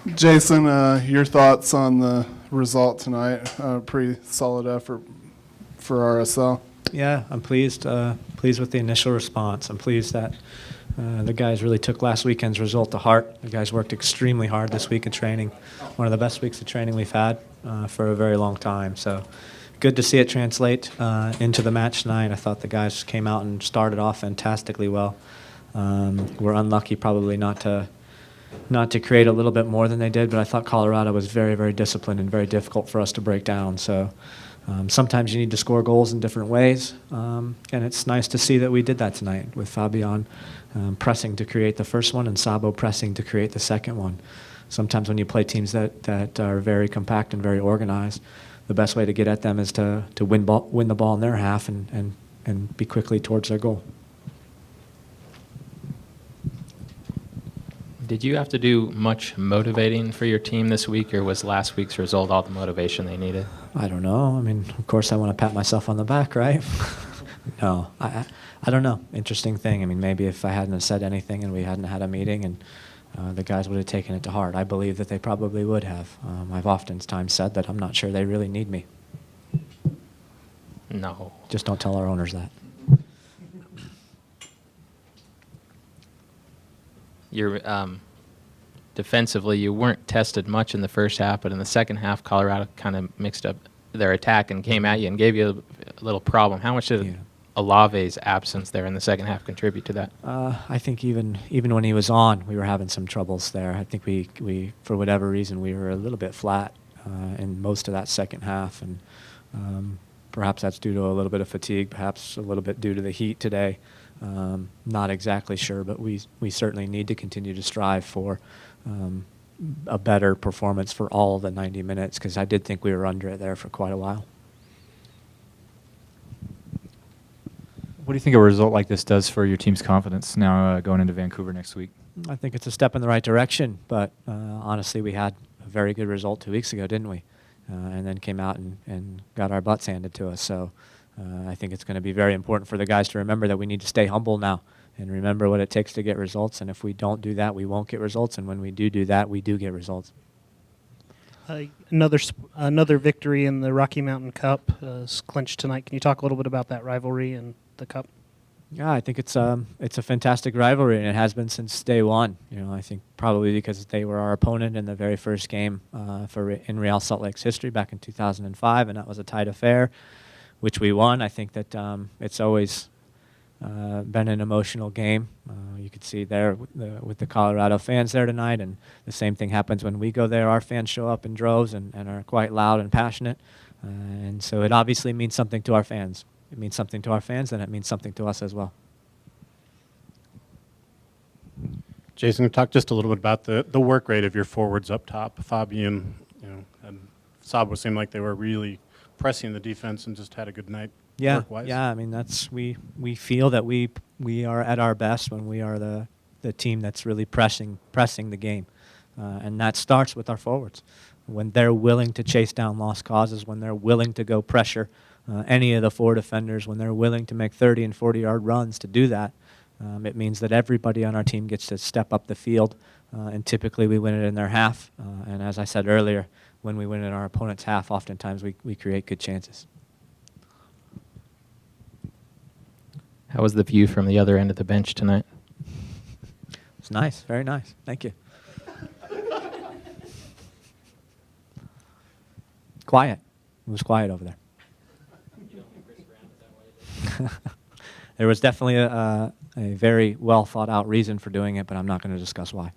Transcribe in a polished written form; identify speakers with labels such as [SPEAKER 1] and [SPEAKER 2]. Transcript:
[SPEAKER 1] Jason, your thoughts on the result tonight? Pretty solid effort for RSL.
[SPEAKER 2] Yeah, I'm pleased. Pleased with the initial response. I'm pleased that the guys really took last weekend's result to heart. The guys worked extremely hard this week in training. One of the best weeks of training we've had for a very long time. So good to see it translate into the match tonight. I thought the guys came out and started off fantastically well. We're unlucky probably not to create a little bit more than they did, but I thought Colorado was very, very disciplined and very difficult for us to break down. So sometimes you need to score goals in different ways, and it's nice to see that we did that tonight with Fabian pressing to create the first one and Sabo pressing to create the second one. Sometimes when you play teams that are very compact and very organized, the best way to get at them is to win the ball in their half and be quickly towards their goal.
[SPEAKER 3] Did you have to do much motivating for your team this week, or was last week's result all the motivation they needed?
[SPEAKER 2] I don't know. I mean, of course I want to pat myself on the back, right? No, I don't know. Interesting thing. I mean, maybe if I hadn't have said anything and we hadn't had a meeting and the guys would have taken it to heart, I believe that they probably would have. I've oftentimes said that I'm not sure they really need me.
[SPEAKER 3] No.
[SPEAKER 2] Just don't tell our owners that.
[SPEAKER 3] You're defensively, you weren't tested much in the first half, but in the second half, Colorado kind of mixed up their attack and came at you and gave you a little problem. How much did Olave's absence there in the second half contribute to that?
[SPEAKER 2] I think even when he was on, we were having some troubles there. I think we for whatever reason, we were a little bit flat in most of that second half, and perhaps that's due to a little bit of fatigue, perhaps a little bit due to the heat today. Not exactly sure, but we certainly need to continue to strive for a better performance for all the 90 minutes, because I did think we were under it there for quite a while.
[SPEAKER 4] What do you think a result like this does for your team's confidence now going into Vancouver next week?
[SPEAKER 2] I think it's a step in the right direction, but honestly, we had a very good result 2 weeks ago, didn't we? And then came out and got our butts handed to us. So I think it's going to be very important for the guys to remember that we need to stay humble now and remember what it takes to get results. And if we don't do that, we won't get results. And when we do that, we do get results.
[SPEAKER 5] Another victory in the Rocky Mountain Cup is clinched tonight. Can you talk a little bit about that rivalry and the Cup?
[SPEAKER 2] Yeah, I think it's a fantastic rivalry, and it has been since day one. You know, I think probably because they were our opponent in the very first game in Real Salt Lake's history back in 2005, and that was a tight affair, which we won. I think that it's always been an emotional game. You could see there with the Colorado fans there tonight, and the same thing happens when we go there. Our fans show up in droves and are quite loud and passionate, and so it obviously means something to our fans. It means something to our fans, and it means something to us as well.
[SPEAKER 6] Jason, talk just a little bit about the work rate of your forwards up top. Fabian, and Sabo seemed like they were really pressing the defense and just had a good night.
[SPEAKER 2] Yeah,
[SPEAKER 6] work-wise.
[SPEAKER 2] yeah. I mean, we feel that we are at our best when we are the team that's really pressing the game, and that starts with our forwards. When they're willing to chase down lost causes, when they're willing to go pressure any of the four defenders, when they're willing to make 30 and 40-yard runs to do that, it means that everybody on our team gets to step up the field, and typically we win it in their half. And as I said earlier, when we win in our opponent's half, oftentimes we create good chances.
[SPEAKER 3] How was the view from the other end of the bench tonight?
[SPEAKER 2] It's nice, very nice. Thank you. Quiet. It was quiet over there. There was definitely a very well thought out reason for doing it, but I'm not going to discuss why.